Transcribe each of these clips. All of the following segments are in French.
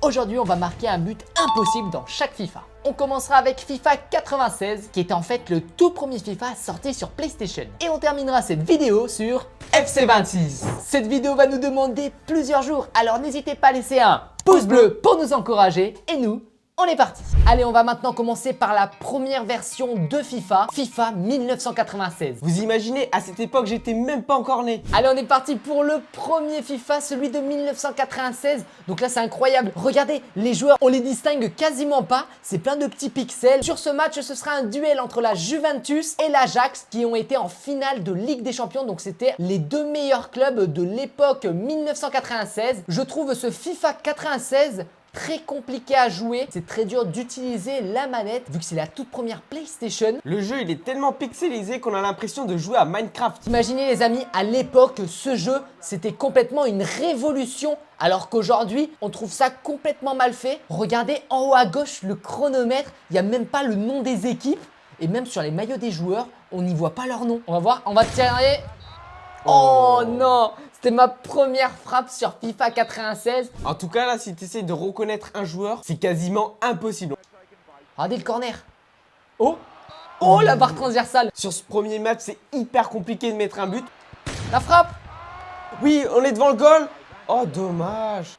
Aujourd'hui, on va marquer un but impossible dans chaque FIFA. On commencera avec FIFA 96, qui était en fait le tout premier FIFA sorti sur PlayStation. Et on terminera cette vidéo sur FC26. Cette vidéo va nous demander plusieurs jours, alors n'hésitez pas à laisser un pouce bleu pour nous encourager. Et nous, on est parti. Allez, on va maintenant commencer par la première version de FIFA, FIFA 1996. Vous imaginez, à cette époque, j'étais même pas encore né. Allez, on est parti pour le premier FIFA, celui de 1996. Donc là, c'est incroyable. Regardez, les joueurs, on les distingue quasiment pas. C'est plein de petits pixels. Sur ce match, ce sera un duel entre la Juventus et l'Ajax qui ont été en finale de Ligue des Champions. Donc c'était les deux meilleurs clubs de l'époque 1996. Je trouve ce FIFA 96 très compliqué à jouer, c'est très dur d'utiliser la manette vu que c'est la toute première PlayStation. Le jeu il est tellement pixelisé qu'on a l'impression de jouer à Minecraft. Imaginez les amis, à l'époque ce jeu c'était complètement une révolution alors qu'aujourd'hui on trouve ça complètement mal fait. Regardez en haut à gauche le chronomètre, il n'y a même pas le nom des équipes et même sur les maillots des joueurs on n'y voit pas leur nom. On va voir, on va tirer. Oh non, c'était ma première frappe sur FIFA 96. En tout cas là, si tu essaies de reconnaître un joueur, c'est quasiment impossible. Regardez le corner. Oh la barre transversale. Sur ce premier match, c'est hyper compliqué de mettre un but. La frappe. Oui, on est devant le goal. Oh, dommage.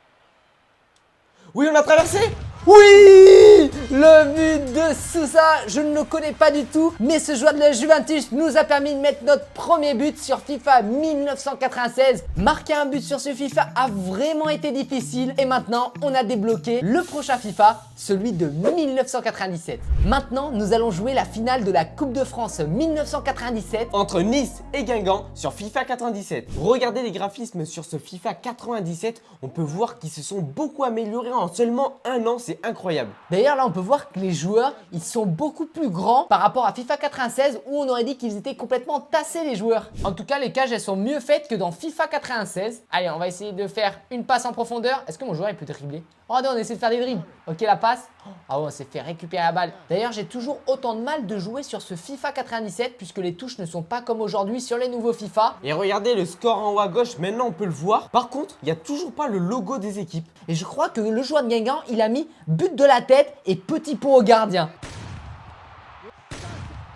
Oui, on a traversé. Oui, le but de Sousa, je ne le connais pas du tout, mais ce joueur de la Juventus nous a permis de mettre notre premier but sur FIFA 1996. Marquer un but sur ce FIFA a vraiment été difficile et maintenant on a débloqué le prochain FIFA, celui de 1997. Maintenant, nous allons jouer la finale de la Coupe de France 1997 entre Nice et Guingamp sur FIFA 97. Regardez les graphismes sur ce FIFA 97, on peut voir qu'ils se sont beaucoup améliorés en seulement un an, c'est incroyable. D'ailleurs là on peut voir que les joueurs ils sont beaucoup plus grands par rapport à FIFA 96 où on aurait dit qu'ils étaient complètement tassés les joueurs. En tout cas les cages elles sont mieux faites que dans FIFA 96. Allez on va essayer de faire une passe en profondeur. Est-ce que mon joueur il peut dribbler? Regardez on essaie de faire des dribbles. Ok la passe. Ah ouais on s'est fait récupérer la balle. D'ailleurs j'ai toujours autant de mal de jouer sur ce FIFA 97 puisque les touches ne sont pas comme aujourd'hui sur les nouveaux FIFA. Et regardez le score en haut à gauche, maintenant on peut le voir. Par contre il n'y a toujours pas le logo des équipes. Et je crois que le joueur de Guingamp il a mis but de la tête et petit pot au gardien.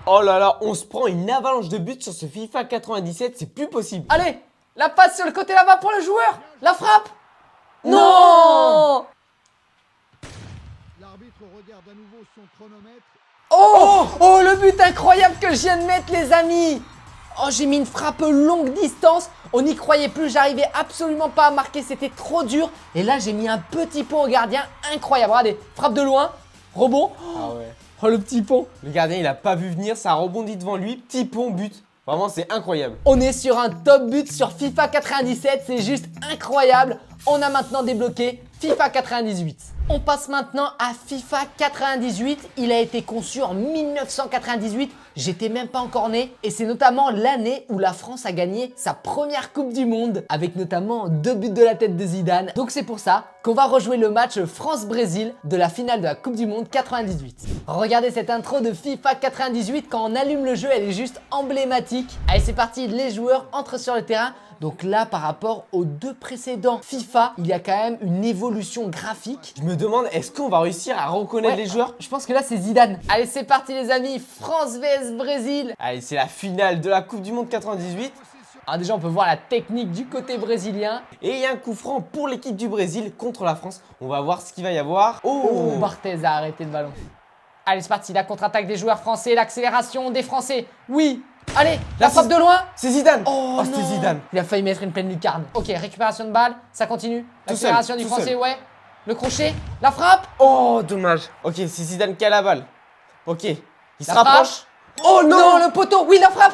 Oh là là, on se prend une avalanche de buts sur ce FIFA 97, c'est plus possible. Allez, la passe sur le côté là-bas pour le joueur. La frappe. Non. L'arbitre regarde à nouveau son chronomètre. Oh, le but incroyable que je viens de mettre les amis. Oh, j'ai mis une frappe longue distance. On n'y croyait plus, j'arrivais absolument pas à marquer, c'était trop dur. Et là, j'ai mis un petit pont au gardien, incroyable. Regardez, frappe de loin, rebond. Ah ouais. Oh, le petit pont. Le gardien, il a pas vu venir, ça a rebondi devant lui, petit pont, but. Vraiment, c'est incroyable. On est sur un top but sur FIFA 97, c'est juste incroyable. On a maintenant débloqué FIFA 98. On passe maintenant à FIFA 98. Il a été conçu en 1998. J'étais même pas encore né. Et c'est notamment l'année où la France a gagné sa première Coupe du Monde. Avec notamment 2 buts de la tête de Zidane. Donc c'est pour ça qu'on va rejouer le match France-Brésil de la finale de la Coupe du Monde 98. Regardez cette intro de FIFA 98. Quand on allume le jeu, elle est juste emblématique. Allez, c'est parti. Les joueurs entrent sur le terrain. Donc là, par rapport aux deux précédents FIFA, il y a quand même une évolution graphique. Je me demande, est-ce qu'on va réussir à reconnaître les joueurs? Je pense que là, c'est Zidane. Allez, c'est parti les amis, France vs Brésil. Allez, c'est la finale de la Coupe du Monde 98. Alors déjà, on peut voir la technique du côté brésilien. Et il y a un coup franc pour l'équipe du Brésil contre la France. On va voir ce qu'il va y avoir. Oh, Barthez a arrêté le ballon. Allez, c'est parti, la contre-attaque des joueurs français, l'accélération des Français. Oui. Allez, la frappe de loin. C'est Zidane. Oh, c'était non. Zidane. Il a failli mettre une pleine lucarne. Ok, récupération de balle, ça continue. L'accélération du Français, ouais. Le crochet, la frappe. Oh, dommage. Ok, c'est Zidane qui a la balle. Ok, il se La rapproche. Oh non, le poteau. Oui, la frappe.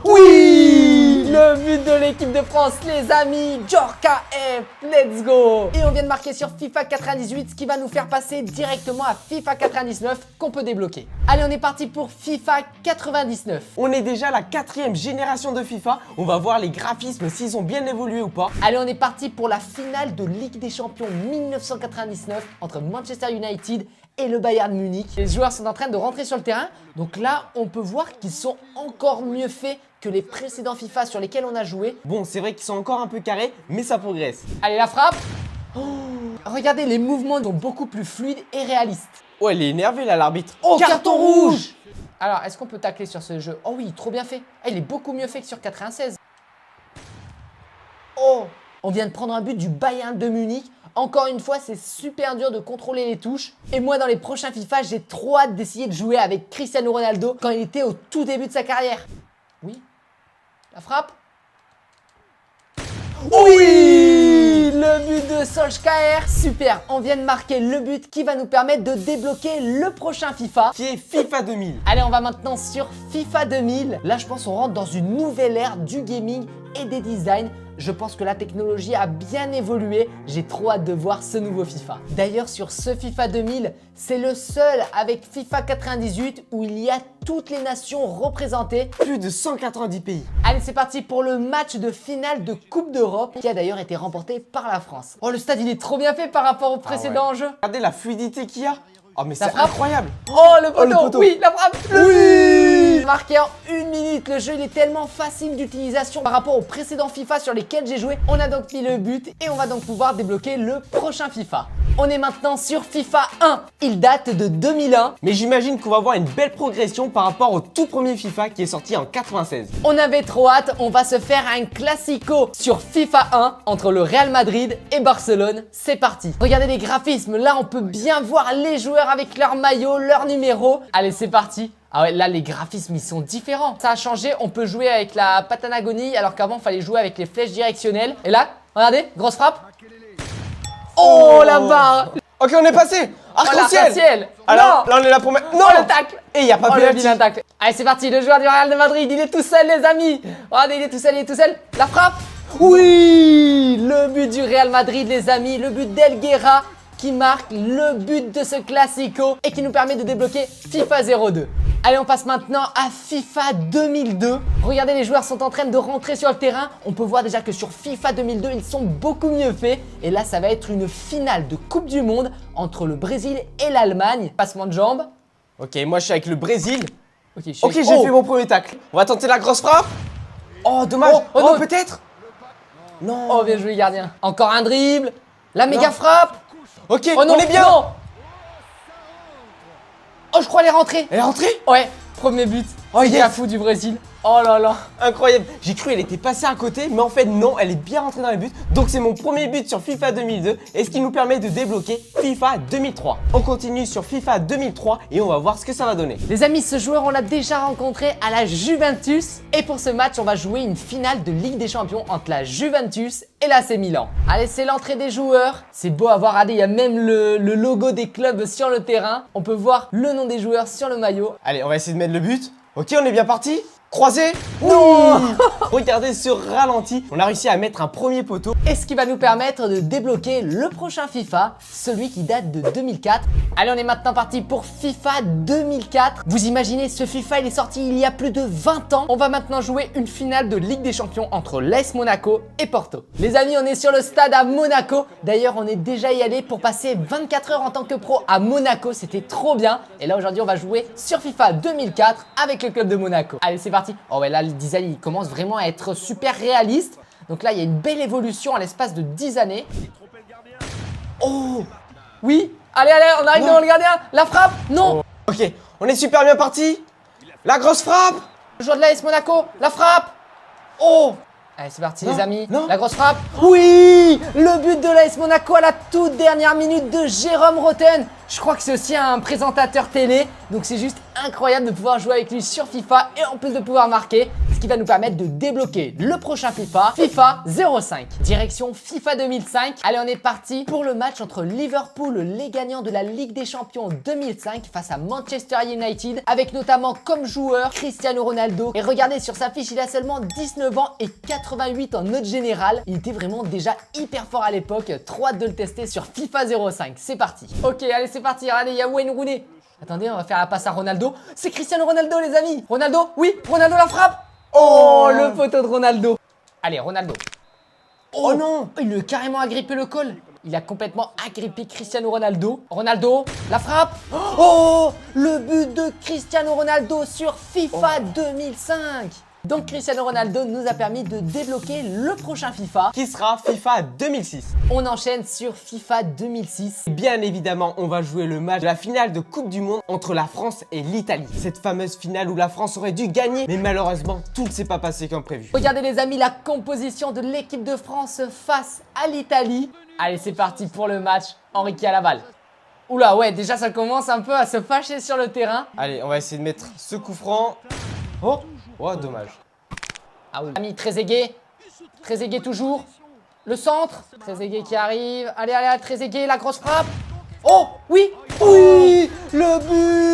Oui, le but de l'équipe de France, les amis. Djorka F, let's go. Et on vient de marquer sur FIFA 98, ce qui va nous faire passer directement à FIFA 99 qu'on peut débloquer. Allez, on est parti pour FIFA 99. On est déjà à la 4e génération de FIFA. On va voir les graphismes s'ils ont bien évolué ou pas. Allez, on est parti pour la finale de Ligue des Champions 1999 entre Manchester United et le Bayern Munich. Les joueurs sont en train de rentrer sur le terrain. Donc là, on peut voir qu'ils sont encore mieux faits que les précédents FIFA sur lesquels on a joué. Bon, c'est vrai qu'ils sont encore un peu carrés, mais ça progresse. Allez, la frappe. Oh, Regardez, les mouvements sont beaucoup plus fluides et réalistes. Oh, elle est énervée là, l'arbitre. Oh, carton rouge! Alors, est-ce qu'on peut tacler sur ce jeu? Oh oui, trop bien fait. Ah, il est beaucoup mieux fait que sur 96. Oh! On vient de prendre un but du Bayern de Munich. Encore une fois, c'est super dur de contrôler les touches. Et moi, dans les prochains FIFA, j'ai trop hâte d'essayer de jouer avec Cristiano Ronaldo quand il était au tout début de sa carrière. Oui. La frappe. Oui! Le but de Solskjaer. Super, on vient de marquer le but qui va nous permettre de débloquer le prochain FIFA. Qui est FIFA 2000. Allez, on va maintenant sur FIFA 2000. Là, je pense qu'on rentre dans une nouvelle ère du gaming et des designs. Je pense que la technologie a bien évolué. J'ai trop hâte de voir ce nouveau FIFA. D'ailleurs, sur ce FIFA 2000, c'est le seul avec FIFA 98 où il y a toutes les nations représentées. Plus de 190 pays. Allez, c'est parti pour le match de finale de Coupe d'Europe qui a d'ailleurs été remporté par la France. Oh, le stade, il est trop bien fait par rapport au précédent jeu. Regardez la fluidité qu'il y a. Oh, mais La c'est frappe. incroyable. Oh, le poteau, le poteau. Oui, la frappe. Oui. Marqué en 1 minute, le jeu il est tellement facile d'utilisation par rapport aux précédents FIFA sur lesquels j'ai joué. On a donc mis le but et on va donc pouvoir débloquer le prochain FIFA. On est maintenant sur FIFA 1. Il date de 2001. Mais j'imagine qu'on va voir une belle progression par rapport au tout premier FIFA qui est sorti en 96. On avait trop hâte, on va se faire un classico sur FIFA 1 entre le Real Madrid et Barcelone. C'est parti. Regardez les graphismes, là on peut bien voir les joueurs avec leur maillot, leur numéro. Allez, c'est parti. Ah ouais, là les graphismes ils sont différents. Ça a changé, on peut jouer avec la patte agonie alors qu'avant il fallait jouer avec les flèches directionnelles. Et là, regardez, grosse frappe. Oh, la barre. Ok, on est passé. Arc-en-ciel. l'arc-en-ciel. Alors, Non. là on est là pour mettre... Non, Oh, le tacle. Et il n'y a pas Oh, le pénalty. vilain tacle. Allez, c'est parti, le joueur du Real de Madrid, il est tout seul les amis. Regardez, il est tout seul, il est tout seul. La frappe. Oui, le but du Real Madrid les amis, le but d'Elguera qui marque le but de ce classico et qui nous permet de débloquer FIFA 02. Allez, on passe maintenant à FIFA 2002. Regardez, les joueurs sont en train de rentrer sur le terrain. On peut voir déjà que sur FIFA 2002, ils sont beaucoup mieux faits. Et là, ça va être une finale de Coupe du Monde entre le Brésil et l'Allemagne. Passement de jambes. Ok, moi je suis avec le Brésil. Ok, Ok, j'ai fait mon premier tacle. On va tenter la grosse frappe. Oh, dommage. Oh, non. Peut-être. Non. Oh, bien joué, gardien. Encore un dribble. La méga Non. frappe. Ok, Oh non, on est bien. non. Oh, je crois elle est rentrée. Elle est rentrée. Ouais, premier but. Oh, C'est yes. Cafou du Brésil. Oh là là. Incroyable. J'ai cru qu'elle était passée à côté, mais en fait non, elle est bien rentrée dans les buts. Donc c'est mon premier but sur FIFA 2002 et ce qui nous permet de débloquer FIFA 2003. On continue sur FIFA 2003 et on va voir ce que ça va donner. Les amis, ce joueur, on l'a déjà rencontré à la Juventus. Et pour ce match, on va jouer une finale de Ligue des Champions entre la Juventus et l'AC Milan. Allez, c'est l'entrée des joueurs. C'est beau à voir. Regardez, il y a même le logo des clubs sur le terrain. On peut voir le nom des joueurs sur le maillot. Allez, on va essayer de mettre le but. Ok, on est bien parti. Croisé. Non. Regardez ce ralenti. On a réussi à mettre un premier poteau. Et ce qui va nous permettre de débloquer le prochain FIFA, celui qui date de 2004. Allez, on est maintenant parti pour FIFA 2004. Vous imaginez, ce FIFA, il est sorti il y a plus de 20 ans. On va maintenant jouer une finale de Ligue des Champions entre l'AS Monaco et Porto. Les amis, on est sur le stade à Monaco. D'ailleurs, on est déjà y allé pour passer 24 heures en tant que pro à Monaco. C'était trop bien. Et là, aujourd'hui, on va jouer sur FIFA 2004 avec le club de Monaco. Allez, c'est parti. Oh ouais, là, le design, il commence vraiment à être super réaliste. Donc là, il y a une belle évolution à l'espace de 10 années. Oh. Oui. Allez, allez, on arrive devant le gardien. La frappe. Non. Ok, on est super bien parti. La grosse frappe. Le joueur de l'AS Monaco. La frappe. Oh. Allez, c'est parti, Non, les amis. non. La grosse frappe. Oui. Le but de l'AS Monaco à la toute dernière minute de Jérôme Rotten. Je crois que c'est aussi un présentateur télé. Donc c'est juste incroyable de pouvoir jouer avec lui sur FIFA et en plus de pouvoir marquer. Ce qui va nous permettre de débloquer le prochain FIFA, FIFA 05. Direction FIFA 2005. Allez, on est parti pour le match entre Liverpool, les gagnants de la Ligue des Champions 2005 face à Manchester United. Avec notamment comme joueur Cristiano Ronaldo. Et regardez, sur sa fiche, il a seulement 19 ans et 88 en note générale. Il était vraiment déjà hyper fort à l'époque. Trop hâte de le tester sur FIFA 05. C'est parti. Ok, allez, c'est parti. Regardez, il y a Wayne Rooney. Attendez, on va faire la passe à Ronaldo. C'est Cristiano Ronaldo, les amis. Ronaldo, oui, Ronaldo la frappe. Oh, le poteau de Ronaldo. Allez, Ronaldo. Oh non. Il a carrément agrippé le col. Il a complètement agrippé Cristiano Ronaldo. Ronaldo, la frappe. Oh, le but de Cristiano Ronaldo sur FIFA 2005. Donc Cristiano Ronaldo nous a permis de débloquer le prochain FIFA. Qui sera FIFA 2006. On enchaîne sur FIFA 2006. Bien évidemment, on va jouer le match de la finale de Coupe du Monde entre la France et l'Italie. Cette fameuse finale où la France aurait dû gagner, mais malheureusement, tout ne s'est pas passé comme prévu. Regardez les amis, la composition de l'équipe de France face à l'Italie. Allez, c'est parti pour le match. Henri qui a la balle. Oula, ouais, déjà ça commence un peu à se fâcher sur le terrain. Allez, on va essayer de mettre ce coup franc. Oh, oh, dommage. Ah oui. Ami Trezeguet. Trezeguet toujours. Le centre. Trezeguet qui arrive. Allez, allez, Trezeguet, la grosse frappe. Oh, oui. Oui, le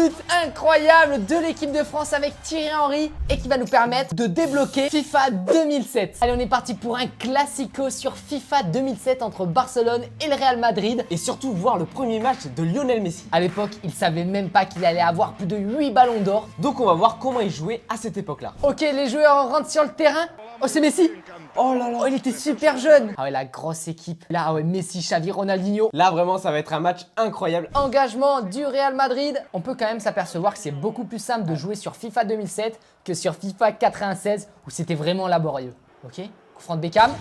but incroyable de l'équipe de France avec Thierry Henry et qui va nous permettre de débloquer FIFA 2007. Allez, on est parti pour un classico sur FIFA 2007 entre Barcelone et le Real Madrid. Et surtout voir le premier match de Lionel Messi. À l'époque, il savait même pas qu'il allait avoir plus de 8 ballons d'or. Donc on va voir comment il jouait à cette époque-là. Ok, les joueurs rentrent sur le terrain. Oh, c'est Messi. Oh là là. Oh, il était super jeune. Ah ouais, la grosse équipe. Là, ah ouais, Messi, Xavi, Ronaldinho. Là vraiment ça va être un match incroyable. Engagement du Real Madrid. On peut quand même s'apercevoir que c'est beaucoup plus simple de jouer sur FIFA 2007 que sur FIFA 96 où c'était vraiment laborieux. Ok, coup franc de Beckham.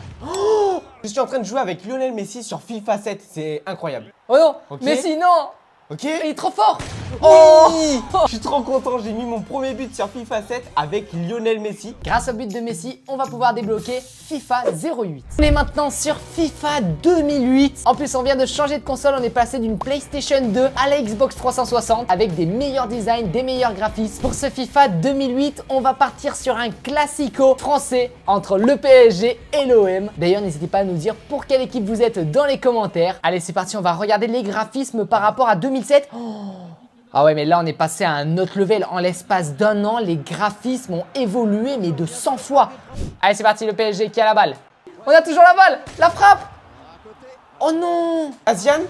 Je suis en train de jouer avec Lionel Messi sur FIFA 7, c'est incroyable. Oh non, Ok. Messi, non. Ok. Il est trop fort. Oui. Je suis trop content, j'ai mis mon premier but sur FIFA 7 avec Lionel Messi. Grâce au but de Messi, on va pouvoir débloquer FIFA 08. On est maintenant sur FIFA 2008. En plus, on vient de changer de console. On est passé d'une PlayStation 2 à la Xbox 360 avec des meilleurs designs, des meilleurs graphismes. Pour ce FIFA 2008, on va partir sur un classico français entre le PSG et l'OM. D'ailleurs, n'hésitez pas à nous dire pour quelle équipe vous êtes dans les commentaires. Allez, c'est parti, on va regarder les graphismes par rapport à 2007. Ah ouais, mais là, on est passé à un autre level. En l'espace d'un an, les graphismes ont évolué, mais de 100 fois. Allez, c'est parti, le PSG qui a la balle. On a toujours la balle. La frappe. Oh non. Asian.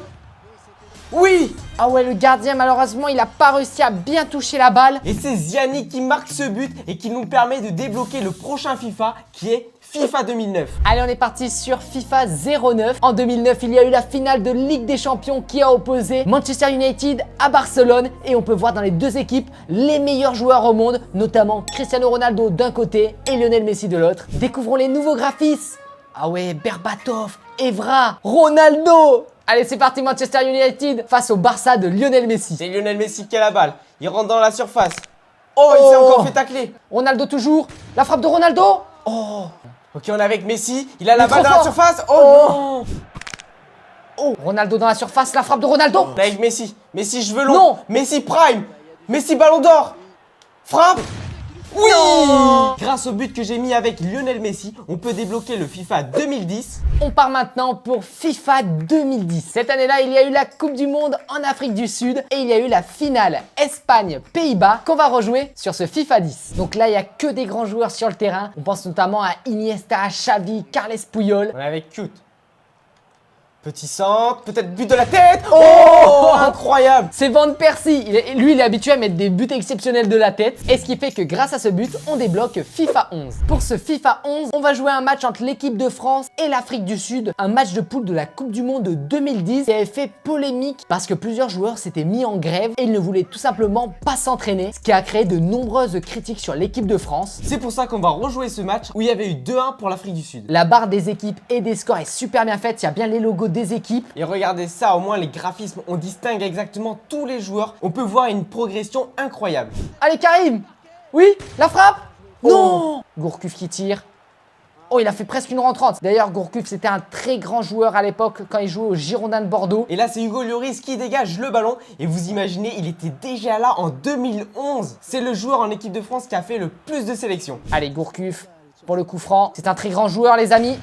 Oui. Ah ouais, le gardien, malheureusement, il n'a pas réussi à bien toucher la balle. Et c'est Ziani qui marque ce but et qui nous permet de débloquer le prochain FIFA qui est FIFA 2009. Allez, on est parti sur FIFA 09. En 2009, il y a eu la finale de Ligue des Champions qui a opposé Manchester United à Barcelone. Et on peut voir dans les deux équipes les meilleurs joueurs au monde, notamment Cristiano Ronaldo d'un côté et Lionel Messi de l'autre. Découvrons les nouveaux graphismes. Ah ouais, Berbatov, Evra, Ronaldo. Allez, c'est parti, Manchester United face au Barça de Lionel Messi. C'est Lionel Messi qui a la balle. Il rentre dans la surface. Oh, il s'est encore fait tacler. Ronaldo toujours. La frappe de Ronaldo. Oh. Ok, on est avec Messi. Il a la est balle trop dans la fort. surface. Oh, Oh. non. Oh, Ronaldo dans la surface, la frappe de Ronaldo. On est avec Messi. Messi, cheveux longs. Non. Messi prime. Messi ballon d'or. Frappe. Oui. Non. Grâce au but que j'ai mis avec Lionel Messi, on peut débloquer le FIFA 2010. On part maintenant pour FIFA 2010. Cette année-là, il y a eu la Coupe du Monde en Afrique du Sud et il y a eu la finale Espagne-Pays-Bas qu'on va rejouer sur ce FIFA 10. Donc là, il n'y a que des grands joueurs sur le terrain. On pense notamment à Iniesta, Xavi, Carles Puyol. On est avec Cute. Petit centre, peut-être but de la tête. Oh, incroyable. C'est Van Persie. Lui, il est habitué à mettre des buts exceptionnels de la tête. Et ce qui fait que grâce à ce but, on débloque FIFA 11. Pour ce FIFA 11, on va jouer un match entre l'équipe de France et l'Afrique du Sud. Un match de poule de la Coupe du Monde de 2010 qui avait fait polémique parce que plusieurs joueurs s'étaient mis en grève et ils ne voulaient tout simplement pas s'entraîner. Ce qui a créé de nombreuses critiques sur l'équipe de France. C'est pour ça qu'on va rejouer ce match où il y avait eu 2-1 pour l'Afrique du Sud. La barre des équipes et des scores est super bien faite. Il y a bien les logos des équipes. Et regardez ça, au moins les graphismes, on distingue exactement tous les joueurs. On peut voir une progression incroyable. Allez Karim. Oui, la frappe. Non. Gourcuff qui tire. Oh, il a fait presque une rentrante. D'ailleurs, Gourcuff, c'était un très grand joueur à l'époque quand il jouait au Girondins de Bordeaux. Et là, c'est Hugo Lloris qui dégage le ballon. Et vous imaginez, il était déjà là en 2011. C'est le joueur en équipe de France qui a fait le plus de sélections. Allez, Gourcuff pour le coup franc. C'est un très grand joueur, les amis.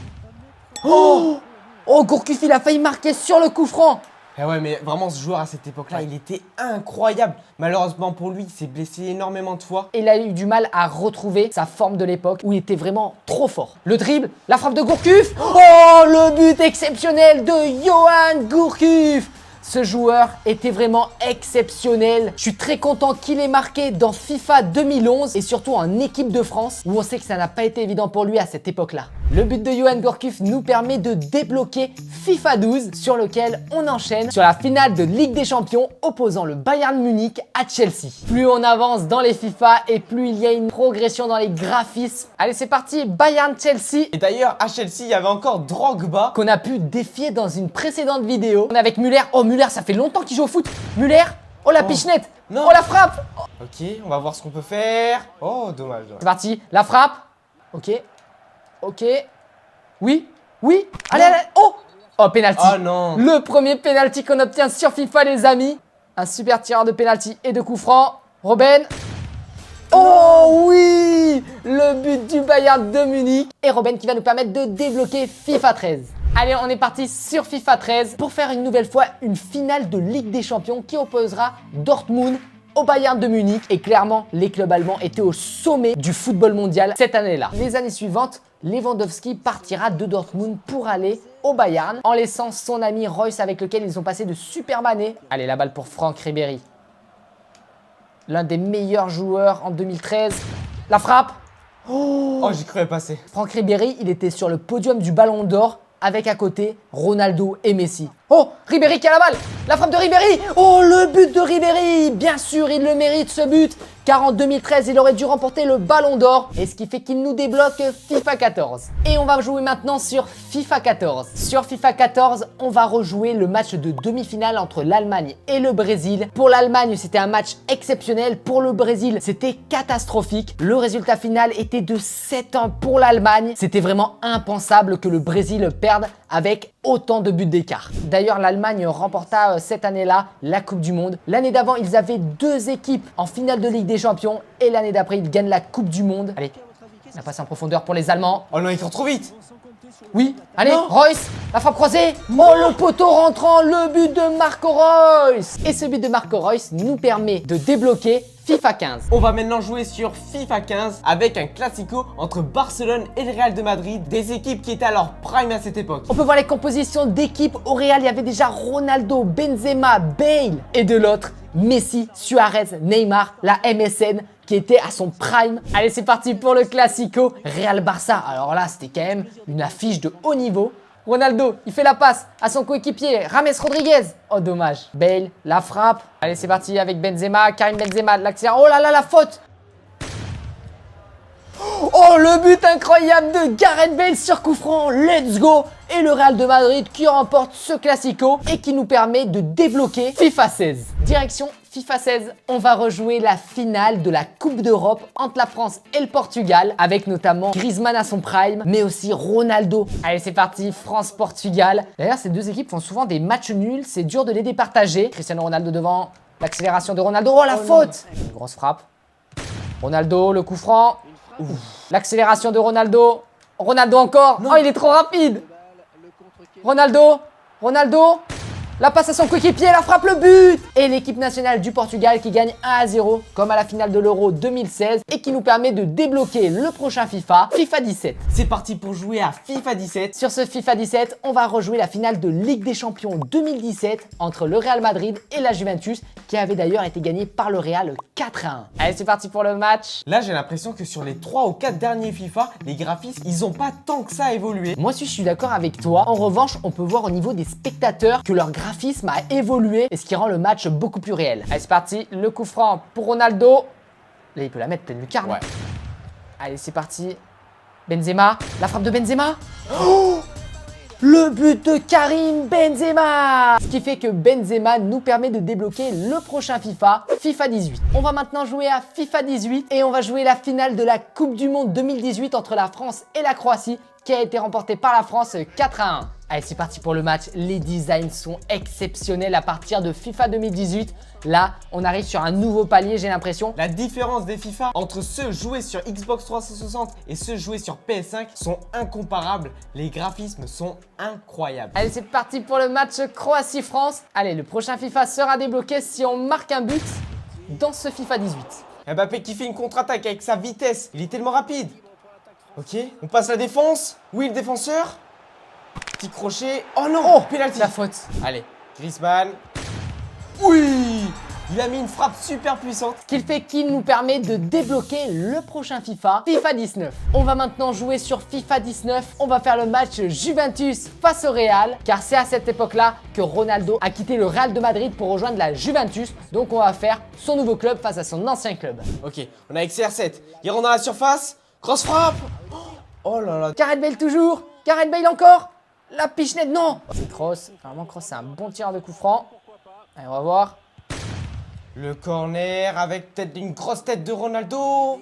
Oh, Gourcuff, il a failli marquer sur le coup franc. Eh ouais, mais vraiment, ce joueur à cette époque-là, il était incroyable. Malheureusement pour lui, il s'est blessé énormément de fois. Et il a eu du mal à retrouver sa forme de l'époque où il était vraiment trop fort. Le dribble, la frappe de Gourcuff. Oh, le but exceptionnel de Johan Gourcuff. Ce joueur était vraiment exceptionnel. Je suis très content qu'il ait marqué dans FIFA 2011 et surtout en équipe de France où on sait que ça n'a pas été évident pour lui à cette époque-là. Le but de Johan Gourcuff nous permet de débloquer FIFA 12 sur lequel on enchaîne sur la finale de Ligue des Champions opposant le Bayern Munich à Chelsea. Plus on avance dans les FIFA et plus il y a une progression dans les graphismes. Allez, c'est parti, Bayern-Chelsea. Et d'ailleurs, à Chelsea, il y avait encore Drogba. Qu'on a pu défier dans une précédente vidéo. On est avec Müller. Oh, Müller, ça fait longtemps qu'il joue au foot. Müller. Oh, la pichenette. Non. Oh, la frappe. Ok, on va voir ce qu'on peut faire. Oh, dommage. C'est parti, la frappe. Ok. Ok. Oui. Oui. Allez, allez. Oh. Oh, penalty. Oh non. Le premier penalty qu'on obtient sur FIFA, les amis. Un super tireur de penalty et de coup franc. Robben. Oh oui. Le but du Bayern de Munich. Et Robben qui va nous permettre de débloquer FIFA 13. Allez, on est parti sur FIFA 13 pour faire une nouvelle fois une finale de Ligue des Champions qui opposera Dortmund au Bayern de Munich. Et clairement, les clubs allemands étaient au sommet du football mondial cette année-là. Les années suivantes, Lewandowski partira de Dortmund pour aller au Bayern en laissant son ami Reus avec lequel ils ont passé de superbes années. Allez, la balle pour Franck Ribéry. L'un des meilleurs joueurs en 2013. La frappe. Oh, j'ai cru la passer. Franck Ribéry, il était sur le podium du Ballon d'Or avec à côté Ronaldo et Messi. Oh, Ribéry qui a la balle. La frappe de Ribéry. Oh, le but de Ribéry. Bien sûr, il le mérite ce but. Car en 2013, il aurait dû remporter le Ballon d'Or. Et ce qui fait qu'il nous débloque FIFA 14. Et on va jouer maintenant sur FIFA 14. Sur FIFA 14, on va rejouer le match de demi-finale entre l'Allemagne et le Brésil. Pour l'Allemagne, c'était un match exceptionnel. Pour le Brésil, c'était catastrophique. Le résultat final était de 7-1 pour l'Allemagne. C'était vraiment impensable que le Brésil perde avec autant de buts d'écart. D'ailleurs, l'Allemagne remporta cette année-là la Coupe du Monde. L'année d'avant, ils avaient deux équipes en finale de Ligue des Champions et l'année d'après, ils gagnent la Coupe du Monde. Allez, la passe en profondeur pour les Allemands. Oh non, il court trop vite. Oui, allez, Non. Reus, la frappe croisée. Oh, le poteau rentrant, le but de Marco Reus. Et ce but de Marco Reus nous permet de débloquer FIFA 15. On va maintenant jouer sur FIFA 15 avec un classico entre Barcelone et le Real de Madrid, des équipes qui étaient à leur prime à cette époque. On peut voir les compositions d'équipe. Au Real, il y avait déjà Ronaldo, Benzema, Bale. Et de l'autre, Messi, Suarez, Neymar, la MSN qui était à son prime. Allez, c'est parti pour le Classico Real-Barça. Alors là, c'était quand même une affiche de haut niveau. Ronaldo, il fait la passe à son coéquipier, James Rodriguez. Oh, dommage. Bale, la frappe. Allez, c'est parti avec Benzema, Karim Benzema, l'accélère. Oh là là, la faute. Oh, le but incroyable de Gareth Bale sur coup franc. Let's go. Et le Real de Madrid qui remporte ce Classico et qui nous permet de débloquer FIFA 16. Direction FIFA 16, on va rejouer la finale de la Coupe d'Europe entre la France et le Portugal avec notamment Griezmann à son prime, mais aussi Ronaldo. Allez, c'est parti, France-Portugal. D'ailleurs, ces deux équipes font souvent des matchs nuls, c'est dur de les départager. Cristiano Ronaldo devant, l'accélération de Ronaldo, oh la faute. Une grosse frappe. Ronaldo, le coup franc. L'accélération de Ronaldo. Ronaldo encore. Oh, il est trop rapide. Ronaldo. Ronaldo. La passe à son coéquipier, la frappe, le but. Et l'équipe nationale du Portugal qui gagne 1-0 comme à la finale de l'Euro 2016 et qui nous permet de débloquer le prochain FIFA, FIFA 17. C'est parti pour jouer à FIFA 17. Sur ce FIFA 17, on va rejouer la finale de Ligue des Champions 2017 entre le Real Madrid et la Juventus qui avait d'ailleurs été gagnée par le Real 4-1. Allez, c'est parti pour le match. Là, j'ai l'impression que sur les 3 ou 4 derniers FIFA, les graphismes, ils ont pas tant que ça évolué. Moi aussi, je suis d'accord avec toi. En revanche, on peut voir au niveau des spectateurs que leur graphisme a évolué et ce qui rend le match beaucoup plus réel. Allez, c'est parti. Le coup franc pour Ronaldo. Là, il peut la mettre pleine lucarne. Ouais. Allez, c'est parti. Benzema. La frappe de Benzema. Oh, le but de Karim Benzema. Ce qui fait que Benzema nous permet de débloquer le prochain FIFA, FIFA 18. On va maintenant jouer à FIFA 18 et on va jouer la finale de la Coupe du Monde 2018 entre la France et la Croatie qui a été remportée par la France 4-1. Allez, c'est parti pour le match. Les designs sont exceptionnels à partir de FIFA 2018. Là, on arrive sur un nouveau palier, j'ai l'impression. La différence des FIFA entre ceux joués sur Xbox 360 et ceux joués sur PS5 sont incomparables. Les graphismes sont incroyables. Allez, c'est parti pour le match Croatie-France. Allez, le prochain FIFA sera débloqué si on marque un but dans ce FIFA 18. Mbappé qui fait une contre-attaque avec sa vitesse. Il est tellement rapide. Ok, on passe la défense. Oui, le défenseur. Petit crochet. Oh non, penalty. La faute. Allez, Griezmann. Oui. Il a mis une frappe super puissante. Ce qu'il nous permet de débloquer le prochain FIFA, FIFA 19. On va maintenant jouer sur FIFA 19. On va faire le match Juventus face au Real, car c'est à cette époque-là que Ronaldo a quitté le Real de Madrid pour rejoindre la Juventus. Donc on va faire son nouveau club face à son ancien club. Ok, on a avec CR7. Il rentre dans la surface. Grosse frappe. Oh là là. Gareth Bale toujours. Gareth Bale encore. La pichenette, non. C'est Kroos. Vraiment, Kroos, c'est un bon tireur de coup franc. Allez, on va voir. Le corner avec peut-être une grosse tête de Ronaldo.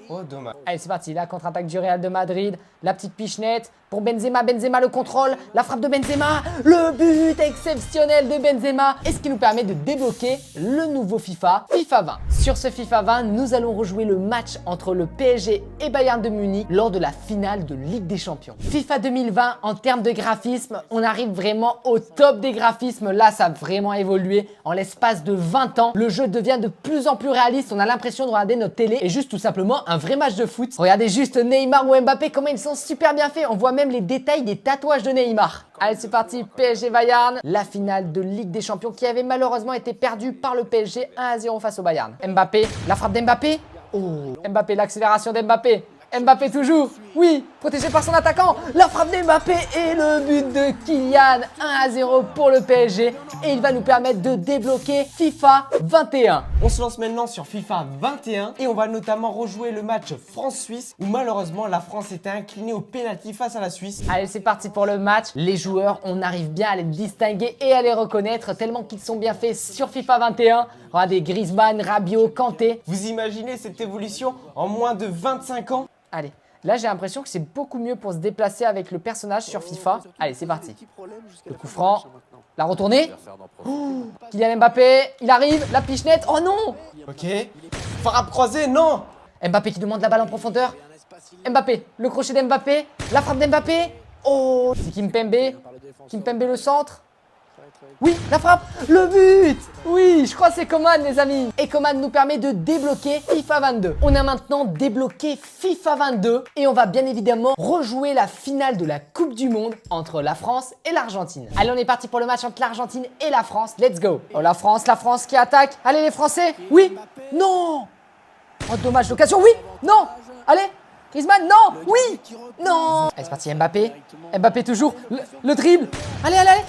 Oh, dommage. Allez, c'est parti. La contre-attaque du Real de Madrid. La petite pichenette pour Benzema. Benzema, le contrôle. La frappe de Benzema. Le but exceptionnel de Benzema. Et ce qui nous permet de débloquer le nouveau FIFA, FIFA 20. Sur ce FIFA 20, nous allons rejouer le match entre le PSG et Bayern de Munich lors de la finale de Ligue des Champions. FIFA 2020, en termes de graphisme, on arrive vraiment au top des graphismes. Là, ça a vraiment évolué. En l'espace de 20 ans, le jeu devient de plus en plus réaliste. On a l'impression de regarder notre télé et juste tout simplement un vrai match de foot. Regardez juste Neymar ou Mbappé, comment ils sont super bien faits. On voit même les détails des tatouages de Neymar. Allez, c'est parti, PSG Bayern. La finale de Ligue des Champions qui avait malheureusement été perdue par le PSG 1-0 face au Bayern. Mbappé, la frappe d'Mbappé. Oh, Mbappé, l'accélération d'Mbappé. Mbappé toujours, oui, protégé par son attaquant, la frappe d'Mbappé et le but de Kylian, 1-0 pour le PSG et il va nous permettre de débloquer FIFA 21. On se lance maintenant sur FIFA 21 et on va notamment rejouer le match France-Suisse où malheureusement la France était inclinée au pénalty face à la Suisse. Allez, c'est parti pour le match. Les joueurs, on arrive bien à les distinguer et à les reconnaître tellement qu'ils sont bien faits sur FIFA 21. Regardez, Griezmann, Rabiot, Kanté. Vous imaginez cette évolution en moins de 25 ans? Allez, là j'ai l'impression que c'est beaucoup mieux pour se déplacer avec le personnage sur FIFA. Allez, c'est parti. Le coup franc, la retournée. Oh, Kylian Mbappé, il arrive, la pichenette. Oh non! Ok. Frappe croisée, non! Mbappé qui demande la balle en profondeur. Mbappé, le crochet d'Mbappé, la frappe d'Mbappé. Oh, c'est Kimpembe. Kimpembe le centre. Oui, la frappe, le but. Oui, je crois que c'est Coman les amis. Et Coman nous permet de débloquer FIFA 22. On a maintenant débloqué FIFA 22 et on va bien évidemment rejouer la finale de la Coupe du Monde entre la France et l'Argentine. Allez, on est parti pour le match entre l'Argentine et la France. Let's go. Oh, la France qui attaque. Allez les Français. Oui, non. Oh, dommage l'occasion. Oui, non. Allez. Griezmann, non. Oui, non. Allez, c'est parti, Mbappé. Mbappé toujours. Le dribble. Allez, allez, allez.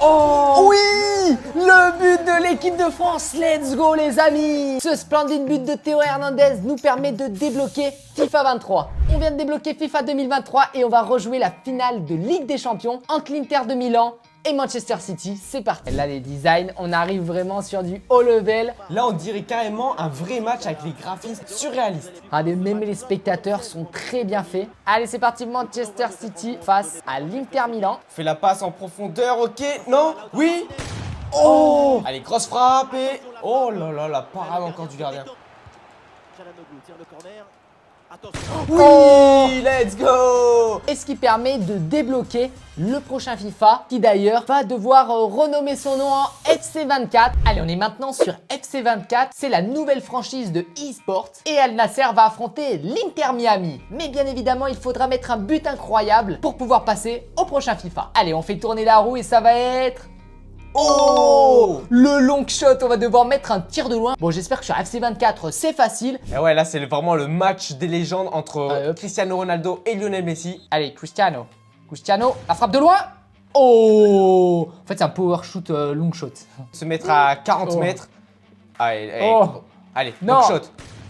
Oh oui, le but de l'équipe de France, let's go les amis. Ce splendide but de Théo Hernandez nous permet de débloquer FIFA 23. On vient de débloquer FIFA 2023 et on va rejouer la finale de Ligue des Champions entre l'Inter de Milan et Manchester City, c'est parti. Là les designs, on arrive vraiment sur du haut level. Là on dirait carrément un vrai match avec les graphismes surréalistes. Regardez, même les spectateurs sont très bien faits. Allez c'est parti, Manchester City face à l'Inter Milan. Fait la passe en profondeur, ok, non, oui. Oh. Allez, grosse frappe et... Oh là là, la parade encore du gardien. Oui, let's go. Et ce qui permet de débloquer le prochain FIFA, qui d'ailleurs va devoir renommer son nom en FC24. Allez, on est maintenant sur FC24. C'est la nouvelle franchise de eSports. Et Al Nasser va affronter l'Inter Miami. Mais bien évidemment, il faudra mettre un but incroyable pour pouvoir passer au prochain FIFA. Allez, on fait tourner la roue et ça va être... Oh, le long shot, on va devoir mettre un tir de loin. Bon, j'espère que sur FC24, c'est facile. Et ouais, là, c'est vraiment le match des légendes entre Cristiano Ronaldo et Lionel Messi. Allez, Cristiano, la frappe de loin. Oh, en fait, c'est un power shoot, long shot. Se mettre à 40 mètres. Allez, allez, non. long shot.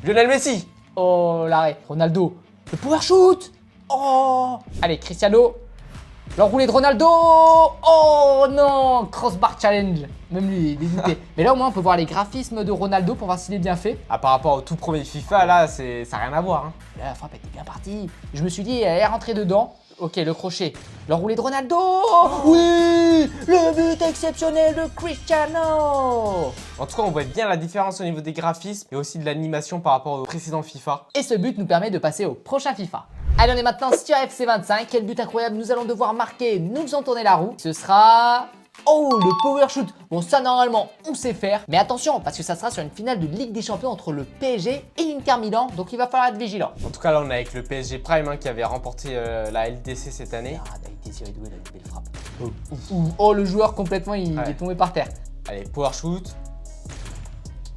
Lionel Messi. Oh, l'arrêt. Ronaldo, le power shoot. Oh, allez, Cristiano. L'enroulé de Ronaldo. Oh non, crossbar challenge. Même lui, il hésitait. Mais là au moins on peut voir les graphismes de Ronaldo pour voir s'il est bien fait. Ah, par rapport au tout premier FIFA, là, ça n'a rien à voir. Hein. Là, la frappe était bien partie. Je me suis dit, elle est rentrée dedans. Ok, le crochet. L'enroulé de Ronaldo. Oui, le but exceptionnel de Cristiano. En tout cas, on voit bien la différence au niveau des graphismes et aussi de l'animation par rapport au précédent FIFA. Et ce but nous permet de passer au prochain FIFA. Allez, on est maintenant sur FC25. Quel but incroyable nous allons devoir marquer. Nous faisons tourner la roue. Ce sera... Oh, le power shoot. Bon, ça, normalement, on sait faire. Mais attention, parce que ça sera sur une finale de Ligue des Champions entre le PSG et l'Inter Milan. Donc, il va falloir être vigilant. En tout cas, là, on est avec le PSG Prime qui avait remporté la LDC cette année. Ah, Désiré Doué, il a une belle frappe. Oh, le joueur complètement, il est tombé par terre. Allez, power shoot.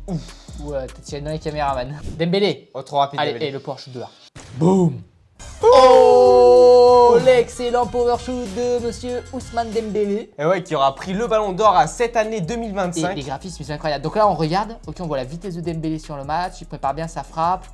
Ouais, t'es tiré dans les caméramans. Dembélé. Oh, trop rapide. Allez, Dembélé. et le power shoot de là. Boum. Oh, l'excellent power shoot de monsieur Ousmane Dembélé. Et ouais, qui aura pris le ballon d'or à cette année Et 2025. les graphismes, c'est incroyable. Donc là, on regarde. Ok, on voit la vitesse de Dembélé sur le match. Il prépare bien sa frappe.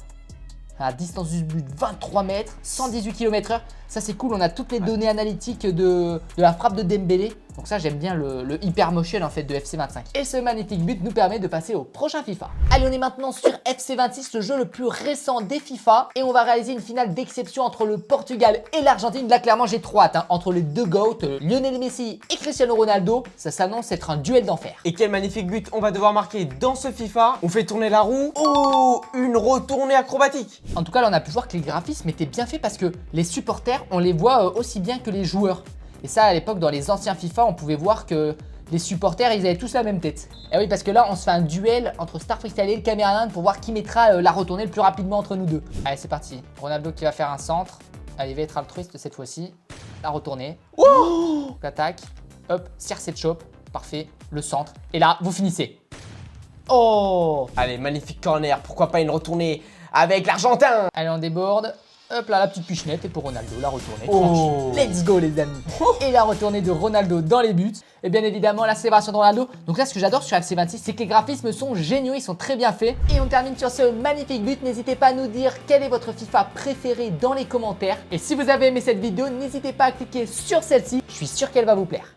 À distance du but, 23 mètres, 118 km/h. Ça, c'est cool. On a toutes les données analytiques de la frappe de Dembélé. Donc ça, j'aime bien le hyper motion en fait de FC25. Et ce magnifique but nous permet de passer au prochain FIFA. Allez, on est maintenant sur FC26, le jeu le plus récent des FIFA. Et on va réaliser une finale d'exception entre le Portugal et l'Argentine. Là, clairement, j'ai trop hâte. Entre les deux GOAT, Lionel Messi et Cristiano Ronaldo. Ça s'annonce être un duel d'enfer. Et quel magnifique but on va devoir marquer dans ce FIFA. On fait tourner la roue. Oh, une retournée acrobatique. En tout cas, là, on a pu voir que les graphismes étaient bien faits parce que les supporters, on les voit aussi bien que les joueurs. Et ça, à l'époque, dans les anciens FIFA, on pouvait voir que les supporters, ils avaient tous la même tête. Et oui, parce que là, on se fait un duel entre Star Freestyle et le caméraman pour voir qui mettra la retournée le plus rapidement entre nous deux. Allez, c'est parti. Ronaldo qui va faire un centre. Allez, il va être altruiste cette fois-ci. La retournée. Oh, L'attaque. Hop, Circe de chope. Parfait. Le centre. Et là, vous finissez. Oh! allez, magnifique corner. Pourquoi pas une retournée avec l'Argentin. Allez, on déborde. Hop là, la petite pichenette. Et pour Ronaldo, la retournée. Oh. Tranquille. Let's go, les amis. Et la retournée de Ronaldo dans les buts. Et bien évidemment, la célébration de Ronaldo. Donc là, ce que j'adore sur FC26, c'est que les graphismes sont géniaux. Ils sont très bien faits. Et on termine sur ce magnifique but. N'hésitez pas à nous dire quel est votre FIFA préféré dans les commentaires. Et si vous avez aimé cette vidéo, n'hésitez pas à cliquer sur celle-ci. Je suis sûr qu'elle va vous plaire.